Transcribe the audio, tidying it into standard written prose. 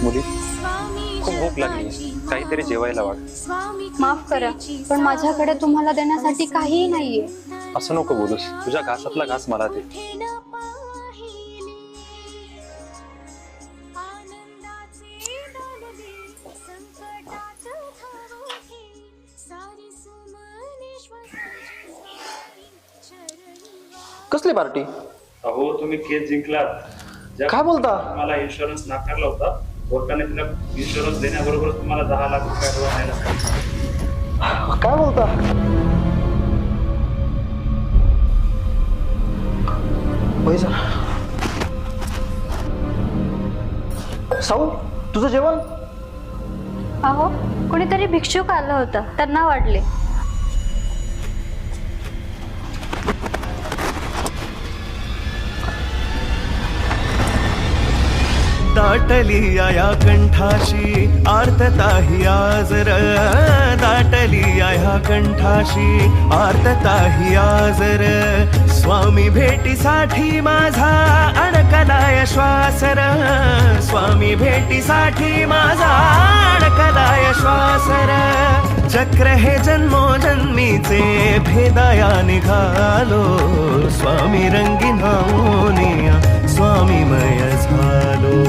मुली खूप भूक लागली, काहीतरी जेवायला वाढ. माफ करा, पण माझ्याकडे तुम्हाला देण्यासाठी काहीही नाहीये. असं नको बोलूस, तुझ्या घासातला घास मला दे. कसली पार्टी? अहो तुम्ही केस जिंकलात. काय बोलता? मला इन्शुरन्स नाकारला होता कोर्टाने. तिला इन्शुरन्स देण्याबरोबर तुम्हाला 10 लाख रुपये ऍडव्हान्स द्यायला सांगितलं. काय बोलता? पैसा साऊ, तुझं जेवण? अहो, कोणीतरी भिक्षुक आलं होतं, त्यांना वाढले. दाटली या कंठाशी आर्तताही आजर, दाटली या कंठाशी आर्तताही आजर. स्वामी भेटीसाठी माझा अडकलाय श्वासर, स्वामी भेटीसाठी माझा अडकलाय श्वासर. चक्र हे जन्मोजन्मीचे भेदाया निघालो, स्वामी रंगी नाऊनिया स्वामीमय झालो.